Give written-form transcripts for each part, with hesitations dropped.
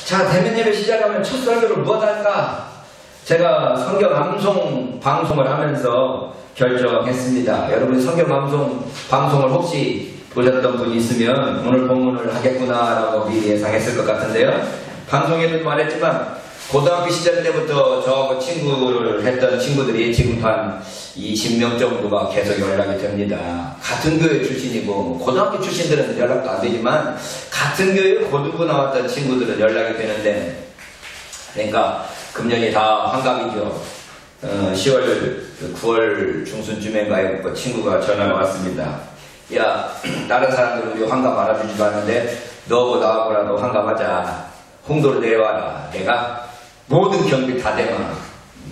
자, 대면 예배 시작하면 첫 설교를 무엇 할까? 제가 성경 암송 방송을 하면서 결정했습니다. 여러분 성경 방송을 혹시 보셨던 분이 있으면 오늘 본문을 하겠구나라고 미리 예상했을 것 같은데요. 방송에도 말했지만 고등학교 시절 때부터 저하고 친구를 했던 친구들이 지금 한 20명 정도가 계속 연락이 됩니다. 같은 교회 출신이고 고등학교 출신들은 연락도 안 되지만 같은 교회 고등부 나왔던 친구들은 연락이 되는데, 그러니까 금년이 다 환갑이죠. 9월 중순쯤인가에 그 친구가 전화가 왔습니다. 야, 다른 사람들 우리 환갑 알아주지도 않는데 너하고 나하고라도 환갑하자. 홍도로 내려와라. 내가 모든 경비 다 대마.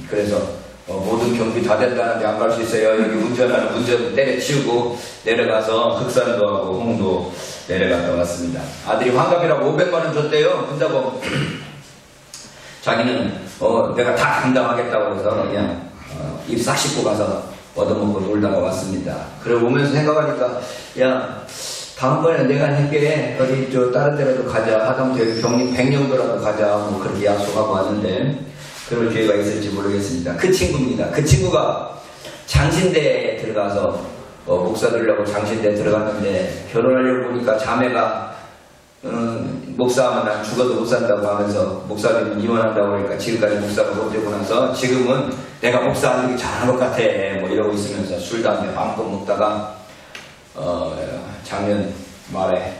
그래서 모든 경비 다 된다는데 안 갈 수 있어요. 여기 운전 때려치우고 내려가서 흑산도 하고 홍도 내려갔다 왔습니다. 아들이 환갑이라고 500만원 줬대요. 근다고 자기는 내가 다 감당하겠다고 해서 그냥 입 싹 씻고 가서 얻어먹고 놀다가 왔습니다. 그래 오면서 생각하니까 야, 다음번에 내가 할게. 어디 다른 데라도 가자. 하다못해 경림 백령도라도 가자. 뭐 그렇게 약속하고 왔는데 그럴 기회가 있을지 모르겠습니다. 그 친구입니다. 그 친구가 장신대에 들어가서 목사 되려고 장신대에 들어갔는데 결혼하려고 보니까 자매가 목사하면 난 죽어도 못 산다고 하면서 목사님은 이혼한다고 그러니까 지금까지 목사가 못 되고 나서 지금은 내가 목사 하는 게 잘한 것 같아 뭐 이러고 있으면서 술 담배 마음껏 먹다가 작년 말에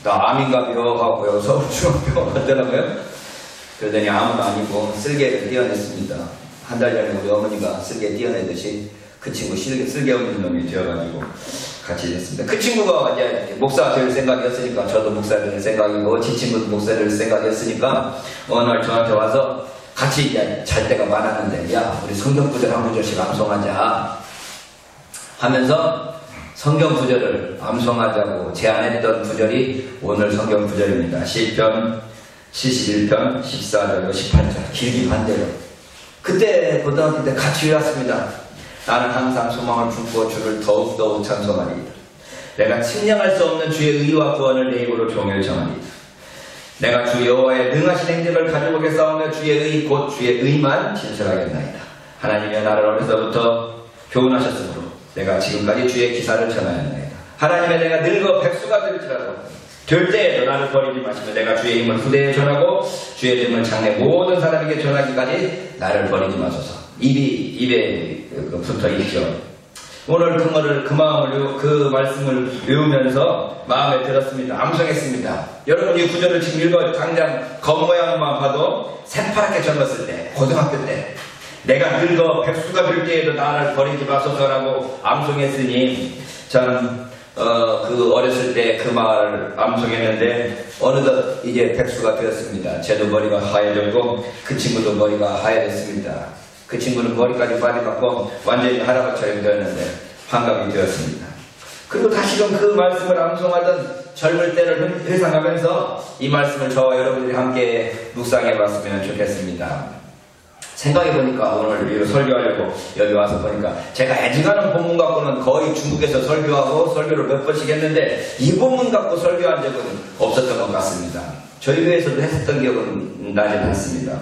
나 암인가비요 하고요 서울중앙병원 갔더라고요. 그러더니 암은 아니고 쓸개를 떼어냈습니다. 한 달 전에 우리 어머니가 쓸개 떼어내듯이 그 친구 쓸개 없는 놈이 되어가지고 같이 됐습니다. 그 친구가 이제 목사 될 생각이었으니까 저도 목사 될 생각이고 지 친구도 목사 될 생각이었으니까 어느 날 저한테 와서 같이 이제 잘 때가 많았는데 야 우리 성경 구절 한 구절씩 암송하자 하면서 성경 구절을 암송하자고 제안했던 구절이 오늘 성경 구절입니다. 시편 71편 14절 18절 길기 반대로 그때 고등학교 때 같이 외웠습니다. 나는 항상 소망을 품고 주를 더욱더욱 찬송하리이다. 내가 측량할 수 없는 주의 의와 구원을 내 입으로 종일 정하리이다. 내가 주 여호와의 능하신 행적을 가지고 싸우며 주의 의 곧 주의 의만 진술하겠나이다. 하나님이 나를 어려서부터 교훈하셨으므로 내가 지금까지 주의 기사를 전하였나이다. 하나님의 내가 늙어 백수가 될지라도 될 때에도 나를 버리지 마시며 내가 주의 힘을 후대에 전하고 주의 이름을 장래 모든 사람에게 전하기까지 나를 버리지 마소서. 입에 붙어 있죠. 오늘 그 말씀을 외우면서 마음에 들었습니다. 암송했습니다. 여러분 이 구절을 지금 읽어 당장 겉모양만 봐도 새파랗게 적었을 때 고등학교 때 내가 늙어 백수가 될 때에도 나를 버리지 마소서라고 암송했으니 저는 그 어렸을 때 그 말을 암송했는데 어느덧 이제 백수가 되었습니다. 저도 머리가 하얘졌고 그 친구도 머리가 하얘졌습니다. 그 친구는 머리까지 빠져갖고 완전히 할아버지처럼 되었는데 환갑이 되었습니다. 그리고 다시금 그 말씀을 암송하던 젊을 때를 회상하면서 이 말씀을 저와 여러분들이 함께 묵상해 봤으면 좋겠습니다. 생각해보니까 오늘 설교하려고 여기 와서 보니까 제가 애증하는 본문 갖고는 거의 중국에서 설교하고 설교를 몇 번씩 했는데 이 본문 갖고 설교한 적은 없었던 것 같습니다. 저희 교회에서도 했었던 기억은 나지 않습니다.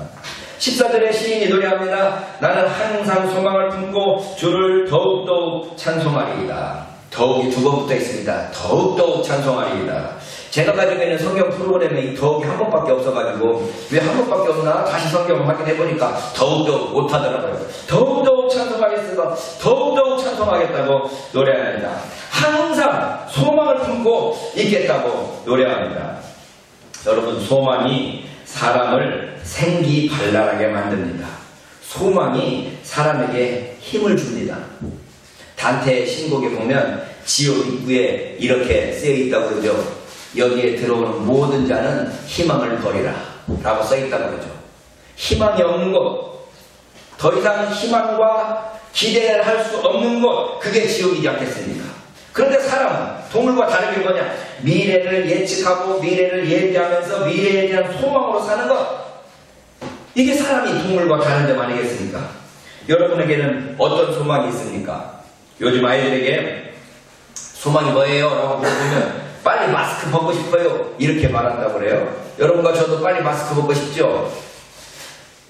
14절에 시인이 노래합니다. 나는 항상 소망을 품고 주를 더욱더욱 찬송하리이다. 더욱이 두 번 붙어 있습니다. 더욱더욱 찬송하리이다. 제가 가지고 있는 성경 프로그램에 이 더욱이 한 번밖에 없어가지고 왜 한 번밖에 없나 다시 성경을 확인해보니까 더욱더욱 못하더라고요. 더욱더욱 찬송하겠습니다. 더욱더욱 찬송하겠다고 노래합니다. 항상 소망을 품고 있겠다고 노래합니다. 여러분 소망이 사람을 생기발랄하게 만듭니다. 소망이 사람에게 힘을 줍니다. 단테의 신곡에 보면 지옥 입구에 이렇게 쓰여 있다고 그러죠. 여기에 들어오는 모든 자는 희망을 버리라 라고 써있다고 그러죠. 희망이 없는 곳, 더 이상 희망과 기대를 할 수 없는 곳, 그게 지옥이지 않겠습니까? 그런데 사람은 동물과 다른 게 뭐냐? 미래를 예측하고 미래를 예비하면서 미래에 대한 소망으로 사는 것, 이게 사람이 동물과 다른 점 아니겠습니까? 여러분에게는 어떤 소망이 있습니까? 요즘 아이들에게 소망이 뭐예요? 라고 물어보면 빨리 마스크 벗고 싶어요 이렇게 말한다고 그래요. 여러분과 저도 빨리 마스크 벗고 싶죠?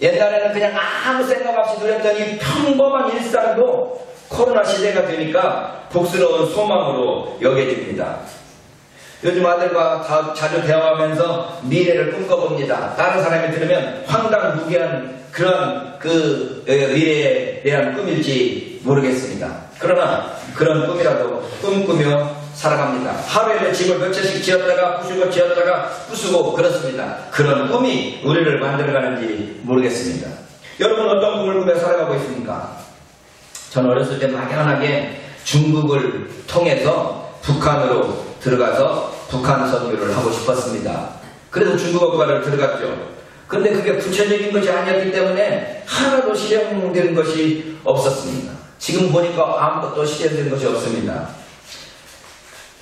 옛날에는 그냥 아무 생각 없이 누렸던 이 평범한 일상도 코로나 시대가 되니까 복스러운 소망으로 여겨집니다. 요즘 아들과 자주 대화하면서 미래를 꿈꿔봅니다. 다른 사람이 들으면 황당무계한 그런 미래에 대한 꿈일지 모르겠습니다. 그러나 그런 꿈이라도 꿈꾸며 살아갑니다. 하루에도 집을 몇 채씩 지었다가 부수고 그렇습니다. 그런 꿈이 우리를 만들어가는지 모르겠습니다. 여러분 어떤 꿈을 꾸며 살아가고 있습니까? 저는 어렸을 때 막연하게 중국을 통해서 북한으로 들어가서 북한 선교를 하고 싶었습니다. 그래서 중국어과를 들어갔죠. 근데 그게 구체적인 것이 아니었기 때문에 하나도 실현된 것이 없었습니다. 지금 보니까 아무것도 실현된 것이 없습니다.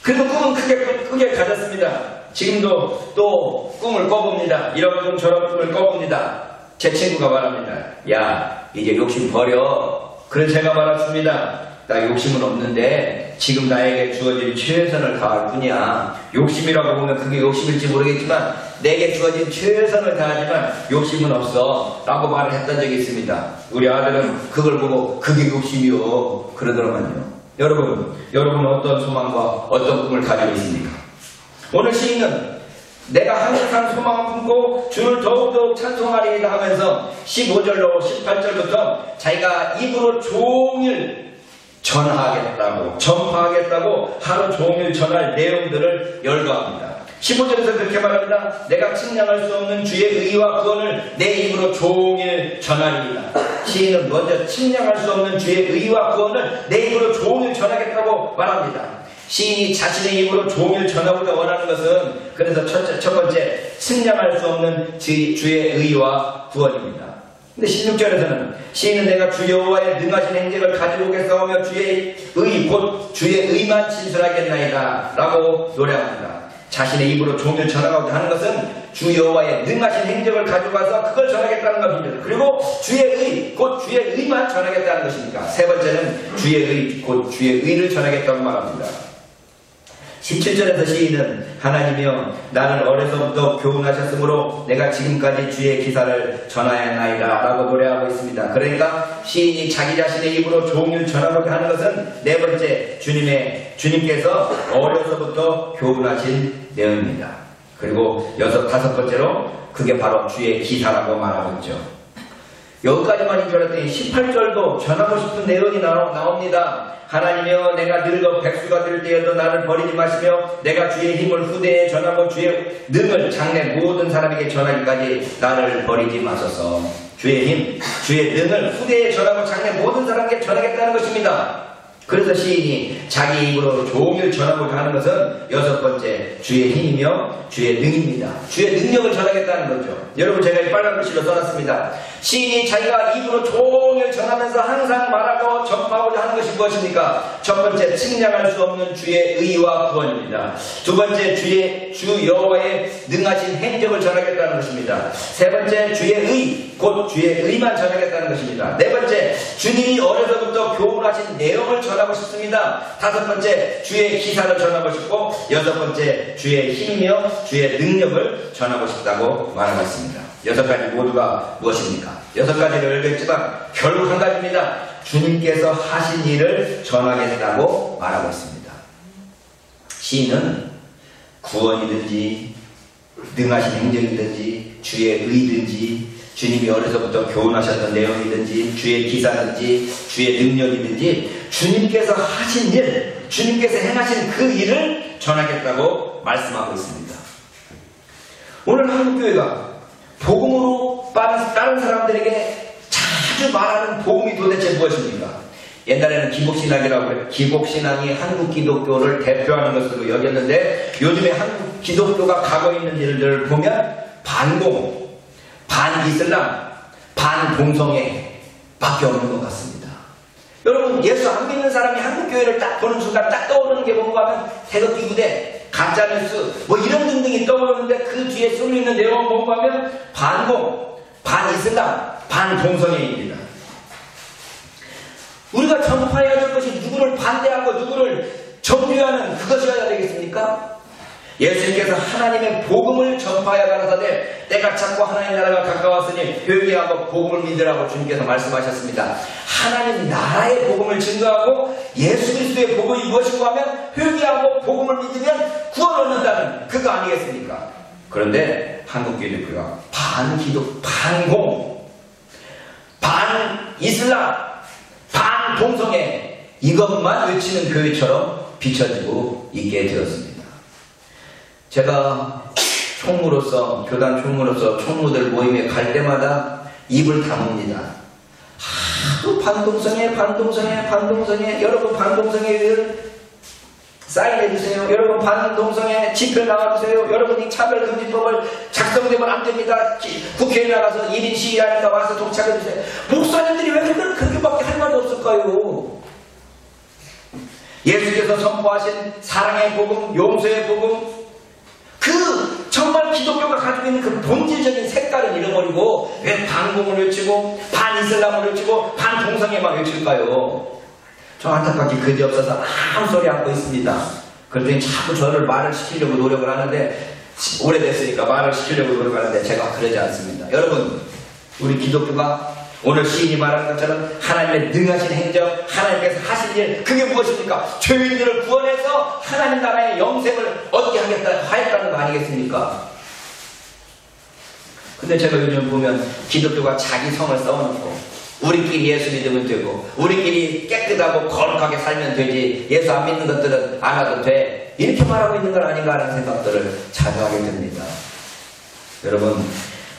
그래도 꿈은 크게 가졌습니다. 지금도 또 꿈을 꿔봅니다. 이런 꿈 저런 꿈을 꿔봅니다. 제 친구가 말합니다. 야, 이제 욕심 버려. 그래서 제가 말했습니다. 나 욕심은 없는데 지금 나에게 주어진 최선을 다할 뿐이야. 욕심이라고 보면 그게 욕심일지 모르겠지만 내게 주어진 최선을 다하지만 욕심은 없어 라고 말을 했던 적이 있습니다. 우리 아들은 그걸 보고 그게 욕심이요 그러더라고요. 여러분은 어떤 소망과 어떤 꿈을 가지고 있습니까? 오늘 시인은 내가 항상 소망을 품고 주를 더욱더욱 찬송하리이다 하면서 15절로 18절부터 자기가 입으로 종일 전파하겠다고 하루 종일 전할 내용들을 열거합니다. 15절에서 그렇게 말합니다. 내가 측량할 수 없는 주의 의와 구원을 내 입으로 종일 전하리이다. 시인은 먼저 측량할 수 없는 주의 의와 구원을 내 입으로 종일 전하겠다고 말합니다. 시인이 자신의 입으로 종일 전하고자 원하는 것은 그래서 첫 번째 측량할 수 없는 주의 의와 구원입니다. 근데 16절에서는 시인은 내가 주 여호와의 능하신 행적을 가지고 오겠사오며 주의 의 곧 주의 의만 진술하겠나이다 라고 노래합니다. 자신의 입으로 종일 전하고자 하는 것은 주 여호와의 능하신 행적을 가지고 와서 그걸 전하겠다는 것입니다. 그리고 주의 의 곧 주의 의만 전하겠다는 것입니까? 세 번째는 주의 의 곧 주의 의를 전하겠다고 말합니다. 17절에서 시인은 하나님이여 나를 어려서부터 교훈하셨으므로 내가 지금까지 주의 기사를 전하였나이다 라고 노래하고 있습니다. 그러니까 시인이 자기 자신의 입으로 종일 전하고자 하는 것은 네 번째 주님께서 어려서부터 교훈하신 내용입니다. 그리고 다섯 번째로 그게 바로 주의 기사라고 말하고 있죠. 여기까지만인 줄 알았더니 18절도 전하고 싶은 내용이 나옵니다. 하나님이여 내가 늙어 백수가 될 때에도 나를 버리지 마시며 내가 주의 힘을 후대에 전하고 주의 능을 장래 모든 사람에게 전하기까지 나를 버리지 마소서. 주의 힘, 주의 능을 후대에 전하고 장래 모든 사람에게 전하겠다는 것입니다. 그래서 시인이 자기 입으로 종일 전하고자 하는 것은 여섯 번째 주의 힘이며 주의 능입니다. 주의 능력을 전하겠다는 거죠. 여러분 제가 이 빨간 글씨로 써놨습니다. 시인이 자기가 입으로 종일 전하면서 항상 말하고 전파하고자 하는 것이 무엇입니까? 첫 번째 측량할 수 없는 주의 의와 구원입니다. 두 번째 주 여호와의 능하신 행적을 전하겠다는 것입니다. 세 번째 주의 의 곧 주의 의만 전하겠다는 것입니다. 네 번째 주님이 어려서부터 교훈하신 내용을 전하고 싶습니다. 다섯 번째 주의 기사를 전하고 싶고 여섯 번째 주의 힘이며 주의 능력을 전하고 싶다고 말하고 있습니다. 여섯 가지 모두가 무엇입니까? 여섯 가지를 읽었지만 결국 한 가지입니다. 주님께서 하신 일을 전하겠다고 말하고 있습니다. 시인은 구원이든지 능하신 행정이든지 주의 의든지 주님이 어려서부터 교훈하셨던 내용이든지 주의 기사든지 주의 능력이든지 주님께서 하신 일, 주님께서 행하신 그 일을 전하겠다고 말씀하고 있습니다. 오늘 한국교회가 복음으로 다른 사람들에게 자주 말하는 복음이 도대체 무엇입니까? 옛날에는 기복신학이라고 기복신앙이 한국 기독교를 대표하는 것으로 여겼는데 요즘에 한국 기독교가 가고 있는 일들을 보면 반공, 반이슬람, 반동성애 밖에 없는 것 같습니다. 여러분 예수 안 믿는 사람이 한국교회를 딱 보는 순간 딱 떠오르는 게 뭔가 하면 태극기 부대, 가짜뉴스 뭐 이런 등등이 떠오르는데 그 뒤에 쏠리는 내용은 뭔가 하면 반공, 반이슬람, 반동성애입니다. 우리가 전파해야 될 것이 누구를 반대하고 누구를 정죄하는 그것이어야 되겠습니까? 예수님께서 하나님의 복음을 전파하여 가라사대 때가 찼고 하나님 나라가 가까웠으니 회개하고 복음을 믿으라고 주님께서 말씀하셨습니다. 하나님 나라의 복음을 증거하고 예수 그리스도의 복음이 무엇인가 하면 회개하고 복음을 믿으면 구원을 얻는다는 그거 아니겠습니까? 그런데 한국 기독교가 반기독, 반공, 반이슬람, 반동성애 이것만 외치는 교회처럼 비춰지고 있게 되었습니다. 제가 총무로서, 교단 총무로서 총무들 모임에 갈 때마다 입을 다뭅니다. 하도 반동성애, 여러분 반동성애 사인해주세요. 여러분 반동성애 집회 나와주세요. 여러분이 차별금지법을 작성되면 안됩니다. 국회에 나가서 1인 시위하니까 와서 동참해주세요. 목사님들이 왜 그렇게밖에 할 말이 없을까요? 예수께서 선포하신 사랑의 복음, 용서의 복음, 정말 기독교가 가지고 있는 그 본질적인 색깔을 잃어버리고 왜 반공을 외치고 반이슬람을 외치고 반동성애만 외칠까요? 저 안타깝게 그지없어서 아무 소리 않고 있습니다. 그랬더니 자꾸 저를 말을 시키려고 노력을 하는데 오래됐으니까 말을 시키려고 노력하는데 제가 그러지 않습니다. 여러분 우리 기독교가 오늘 시인이 말하는 것처럼 하나님의 능하신 행정, 하나님께서 하신 일 그게 무엇입니까? 죄인들을 구원해서 하나님 나라의 영생을 얻게 하였다는 거 아니겠습니까? 근데 제가 요즘 보면 기독교가 자기 성을 써놓고 우리끼리 예수 믿으면 되고 우리끼리 깨끗하고 거룩하게 살면 되지 예수 안 믿는 것들은 안 와도 돼 이렇게 말하고 있는 건 아닌가 하는 생각들을 자주 하게 됩니다. 여러분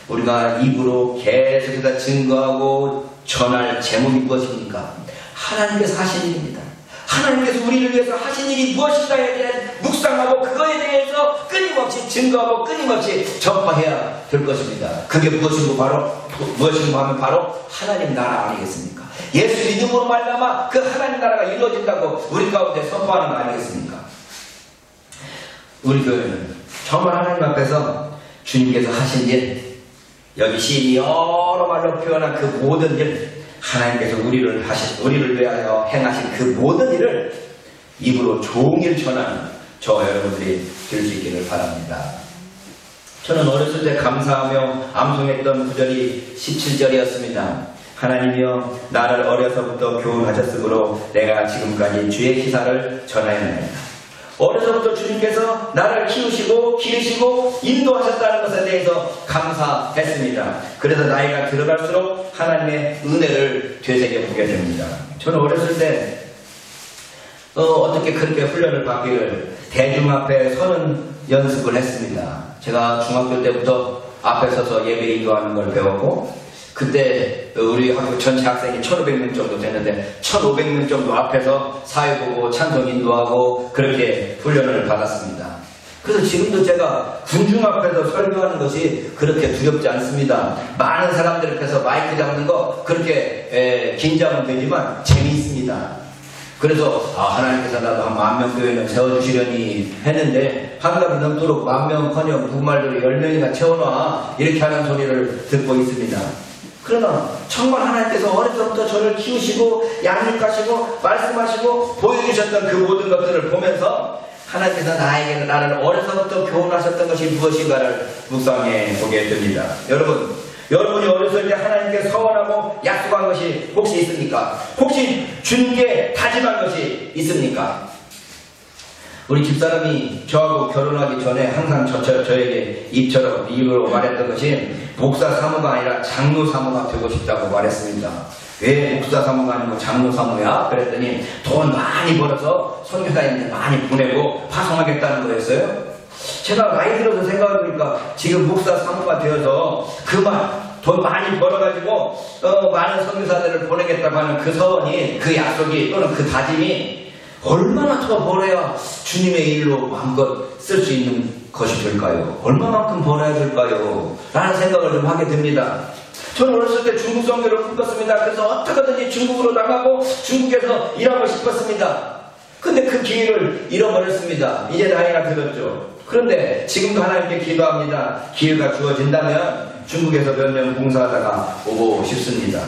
우리가 입으로 계속해서 증거하고 전할 제목이 무엇입니까? 하나님께서 하신 일입니다. 하나님께서 우리를 위해서 하신 일이 무엇인가에 대한 묵상하고 그거에 대해서 끊임없이 증거하고 끊임없이 전파해야 될 것입니다. 그게 무엇인가 하면 바로 하나님 나라 아니겠습니까? 예수 믿음으로 말미암아 그 하나님 나라가 이루어진다고 우리 가운데 선포하는 거 아니겠습니까? 우리 교회는 정말 하나님 앞에서 주님께서 하신 일 여기 시인이 여러 말로 표현한 그 모든 일 하나님께서 우리를 위하여 행하신 그 모든 일을 입으로 종일 전하는 저 여러분들이 될 수 있기를 바랍니다. 저는 어렸을 때 감사하며 암송했던 구절이 17절이었습니다. 하나님이여 나를 어려서부터 교훈하셨으므로 내가 지금까지 주의 기사를 전하였나이다. 어려서부터 주님께서 나를 키우시고 기르시고 인도하셨다는 것에 대해서 감사했습니다. 그래서 나이가 들어갈수록 하나님의 은혜를 되새겨보게 됩니다. 저는 어렸을 때 어떻게 그렇게 훈련을 받기를 대중 앞에 서는 연습을 했습니다. 제가 중학교 때부터 앞에 서서 예배 인도하는 걸 배웠고 그때 우리 학교 전체 학생이 1500명 정도 되는데 1500명 정도 앞에서 사회 보고 찬송 인도하고 그렇게 훈련을 받았습니다. 그래서 지금도 제가 군중 앞에서 설교하는 것이 그렇게 두렵지 않습니다. 많은 사람들 앞에서 마이크 잡는 거 그렇게 긴장은 되지만 재미있습니다. 그래서 하나님께서 나도 한 10,000명 교회는 세워주시려니 했는데 한갑이 넘도록 10,000명커녕 누구말대로 10명이나 채워놔 이렇게 하는 소리를 듣고 있습니다. 그러나 정말 하나님께서 어려서부터 저를 키우시고 양육하시고 말씀하시고 보여주셨던 그 모든 것들을 보면서 하나님께서 나를 어려서부터 교훈하셨던 것이 무엇인가를 묵상해 보게 됩니다. 여러분이 어렸을 때 하나님께 서원하고 약속한 것이 혹시 있습니까? 혹시 주님께 다짐한 것이 있습니까? 우리 집사람이 저하고 결혼하기 전에 항상 저에게 입으로 말했던 것이 목사 사모가 아니라 장로 사모가 되고 싶다고 말했습니다. 왜 목사 사모가 아니고 장로 사모야? 그랬더니 돈 많이 벌어서 선교사님들 많이 보내고 파송하겠다는 거였어요. 제가 나이 들어서 생각해보니까 지금 목사 사모가 되어서 돈 많이 벌어가지고 많은 선교사들을 보내겠다고 하는 그 서원이 그 약속이 또는 그 다짐이 얼마나 더 벌어야 주님의 일로 마음껏 쓸 수 있는 것이 될까요? 얼마만큼 벌어야 될까요? 라는 생각을 좀 하게 됩니다. 저는 어렸을 때 중국 선교를 꿈꿨습니다. 그래서 어떻게든지 중국으로 나가고 중국에서 일하고 싶었습니다. 근데 그 기회를 잃어버렸습니다. 이제 나이가 들었죠. 그런데 지금도 하나님께 기도합니다. 기회가 주어진다면 중국에서 몇 년 봉사하다가 오고 싶습니다.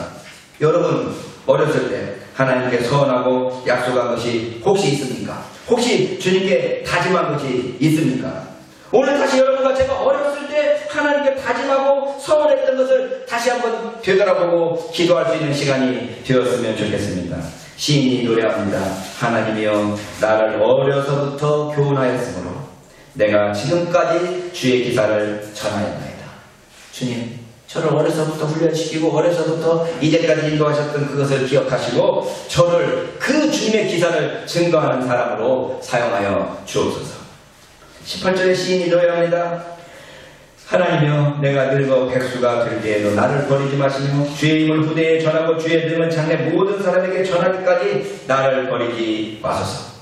여러분 어렸을 때 하나님께 서원하고 약속한 것이 혹시 있습니까? 혹시 주님께 다짐한 것이 있습니까? 오늘 다시 여러분과 제가 어렸을 때 하나님께 다짐하고 서원했던 것을 다시 한번 되돌아보고 기도할 수 있는 시간이 되었으면 좋겠습니다. 시인이 노래합니다. 하나님이여 나를 어려서부터 교훈하였으므로 내가 지금까지 주의 기사를 전하였나이다. 주님, 저를 어려서부터 훈련시키고 어려서부터 이제까지 인도하셨던 그것을 기억하시고 저를 그 주님의 기사를 증거하는 사람으로 사용하여 주옵소서. 18절의 시인이 노래합니다. 하나님이여 내가 늙어 백수가 될 때에도 나를 버리지 마시며 주의 힘을 후대에 전하고 주의 능은 장래 모든 사람에게 전하기까지 나를 버리지 마소서.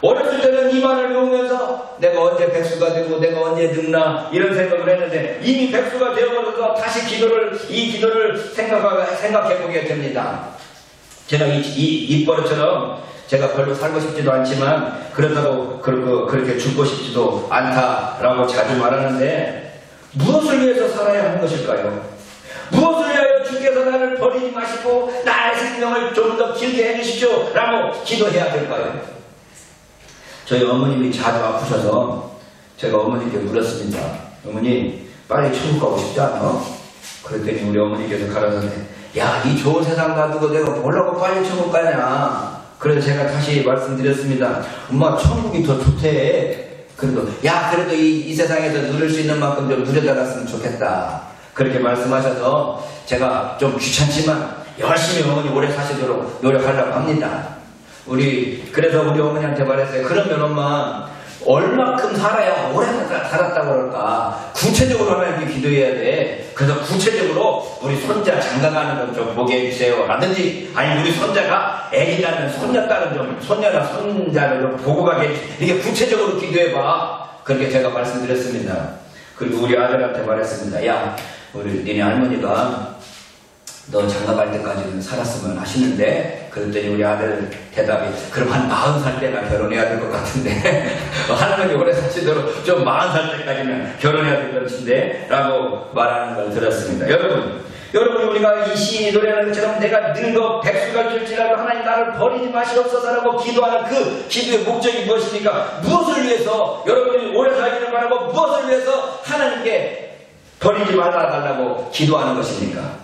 어렸을 때는 이 말을 배우면서 내가 언제 백수가 되고 내가 언제 늙나 이런 생각을 했는데 이미 백수가 되어버려서 다시 이 기도를 생각해보게 됩니다. 제가 이 입버릇처럼 제가 별로 살고 싶지도 않지만 그렇다고 그렇게 죽고 싶지도 않다라고 자주 말하는데 무엇을 위해서 살아야 하는 것일까요? 무엇을 위하여 주께서 나를 버리지 마시고 나의 생명을 좀 더 길게 해주십시오 라고 기도해야 될까요? 저희 어머님이 자주 아프셔서 제가 어머니께 물었습니다. 어머니 빨리 천국 가고 싶지 않아? 그랬더니 우리 어머니께서 가라사대 야, 이 좋은 세상 놔두고 내가 뭐라고 빨리 천국 가냐. 그래서 제가 다시 말씀드렸습니다. 엄마 천국이 더 좋대. 그래도 이 세상에서 누릴 수 있는 만큼 좀 누려달았으면 좋겠다. 그렇게 말씀하셔서 제가 좀 귀찮지만 열심히 어머니 오래 사시도록 노력하려고 합니다. 그래서 우리 어머니한테 말했어요. 그러면 엄마 얼마큼 살아야 오래 살았다고 그럴까? 구체적으로 하나님께 기도해야 돼. 그래서 구체적으로 우리 손자 장가가는 건 좀 보게 해주세요 라든지 아니 우리 손자가 애기 낳는 손녀딸은 좀 손녀나 손자를 좀 보고 가게 이렇게 구체적으로 기도해봐. 그렇게 제가 말씀드렸습니다. 그리고 우리 아들한테 말했습니다. 야, 우리 니네 할머니가 너 장가갈 때까지는 살았으면 하시는데 그랬더니 우리 아들 대답이 그럼 한 40살 때나 결혼해야 될 것 같은데 할머니 오래 사시도록 좀 40살 때까지는 결혼해야 될 것 같은데 라고 말하는 걸 들었습니다. 여러분 우리가 이 시인이 노래하는 것처럼 내가 늙어 백수가 될지라도 하나님 나를 버리지 마시옵소서라고 기도하는 그 기도의 목적이 무엇입니까? 무엇을 위해서 여러분이 오래 살기를 바라고 무엇을 위해서 하나님께 버리지 말아달라고 기도하는 것입니까?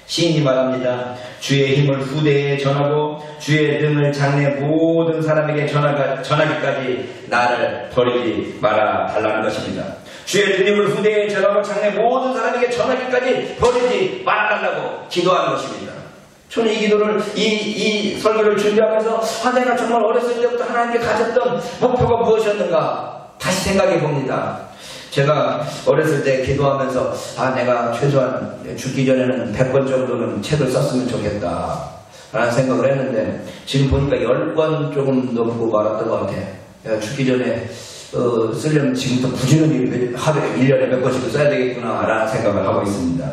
시인이 말합니다. 주의 힘을 후대에 전하고 주의 능을 장래 모든 사람에게 전하기까지 나를 버리지 말아 달라는 것입니다. 주의 능력을 후대에 전하고 장래 모든 사람에게 전하기까지 버리지 말아 달라고 기도하는 것입니다. 저는 이 기도를 이 설교를 준비하면서 내가 정말 어렸을 때부터 하나님께 가졌던 목표가 무엇이었는가 다시 생각해 봅니다. 제가 어렸을 때 기도하면서 내가 최소한 죽기 전에는 100권 정도는 책을 썼으면 좋겠다 라는 생각을 했는데 지금 보니까 10권 조금 넘고 말았던 것 같아. 내가 죽기 전에 쓰려면 지금부터 부지런히 하루에 1년에 몇 권씩을 써야 되겠구나 라는 생각을 하고 있습니다.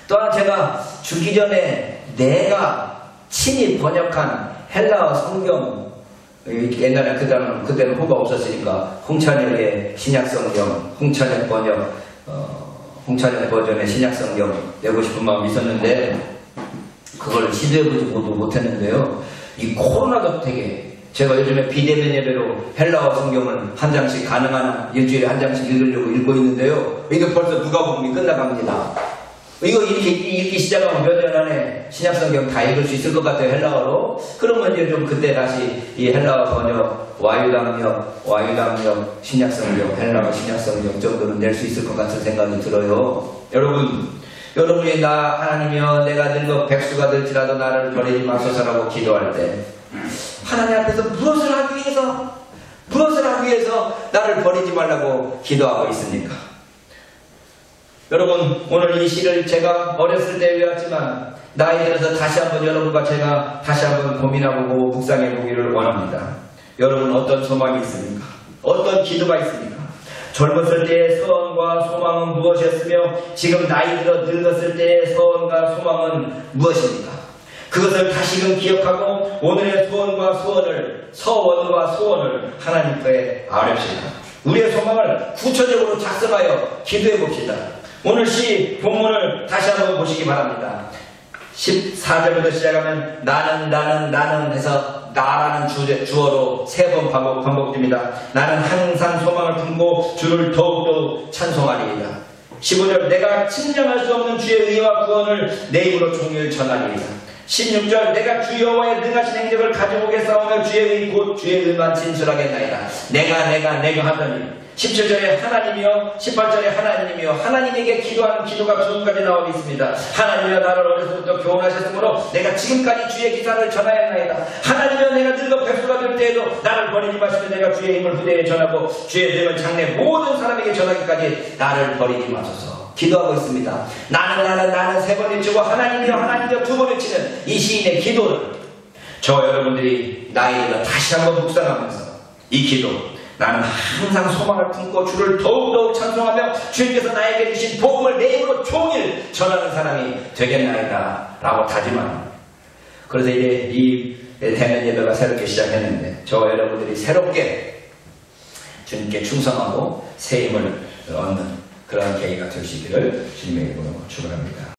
또한 제가 죽기 전에 내가 친히 번역한 헬라어 성경 옛날에 그때는 호가 없었으니까 홍찬혁의 신약성경, 홍찬혁 버전의 신약성경 내고 싶은 마음이 있었는데 그걸 시도해보지 못했는데요. 이 코로나도 되게 제가 요즘에 비대면 예배로 헬라어 성경을 한 장씩 가능한 일주일에 한 장씩 읽으려고 읽고 있는데요. 이게 벌써 누가복음이 끝나갑니다. 이거 이렇게 읽기 시작하면 몇 년 안에 신약성경 다 읽을 수 있을 것 같아요, 헬라어로. 그러면 이제 좀 그때 다시 이 헬라어 번역, 와유당역, 신약성경, 헬라어 신약성경 정도는 낼 수 있을 것 같은 생각이 들어요. 여러분이 하나님이여 내가 늙어 백수가 될지라도 나를 버리지 마소서라고 기도할 때 하나님 앞에서 무엇을 하기 위해서 나를 버리지 말라고 기도하고 있습니까? 여러분 오늘 이 시를 제가 어렸을 때 외웠지만 나이 들어서 다시 한번 여러분과 제가 다시 한번 고민해보고 묵상해보기를 원합니다. 여러분 어떤 소망이 있습니까? 어떤 기도가 있습니까? 젊었을 때의 소원과 소망은 무엇이었으며 지금 나이 들어 늙었을 때의 소원과 소망은 무엇입니까? 그것을 다시금 기억하고 오늘의 서원과 소원을 하나님께 아뢰시다. 우리의 소망을 구체적으로 작성하여 기도해 봅시다. 오늘 시 본문을 다시 한번 보시기 바랍니다. 14절부터 시작하면 나는 해서 나라는 주어로 3번 반복됩니다. 나는 항상 소망을 품고 주를 더욱더 찬송하리이다. 15절 내가 측량할 수 없는 주의 의와 구원을 내 입으로 종일 전하리이다. 16절 내가 주 여호와의 능하신 행적을 가져오게 싸우며 주의 의 곧 주의 의만 진술하겠나이다. 내가 하더니 17절에 하나님이여 18절에 하나님이여 하나님에게 기도하는 기도가 지금까지 나오고 있습니다. 하나님이여 나를 어려서부터 교훈하셨으므로 내가 지금까지 주의 기사를 전하였나이다. 하나님이여 내가 늙어 백수가 될 때에도 나를 버리지 마시고 내가 주의 힘을 후대에 전하고 주의 능을 장래 모든 사람에게 전하기까지 나를 버리지 마소서. 기도하고 있습니다. 나는 3번 외치고 하나님이여 2번 외치는 이 시인의 기도를 저 여러분들이 나이 들어 다시 한번 묵상하면서 이 기도 나는 항상 소망을 품고 주를 더욱더욱 찬송하며 주님께서 나에게 주신 복음을 내 입으로 종일 전하는 사람이 되겠나이다 라고 다짐합니다. 그래서 이제 이 대면 예배가 새롭게 시작했는데 저 여러분들이 새롭게 주님께 충성하고 새 힘을 얻는 그런 계기가 되시기를 주님의 이름으로 축원합니다.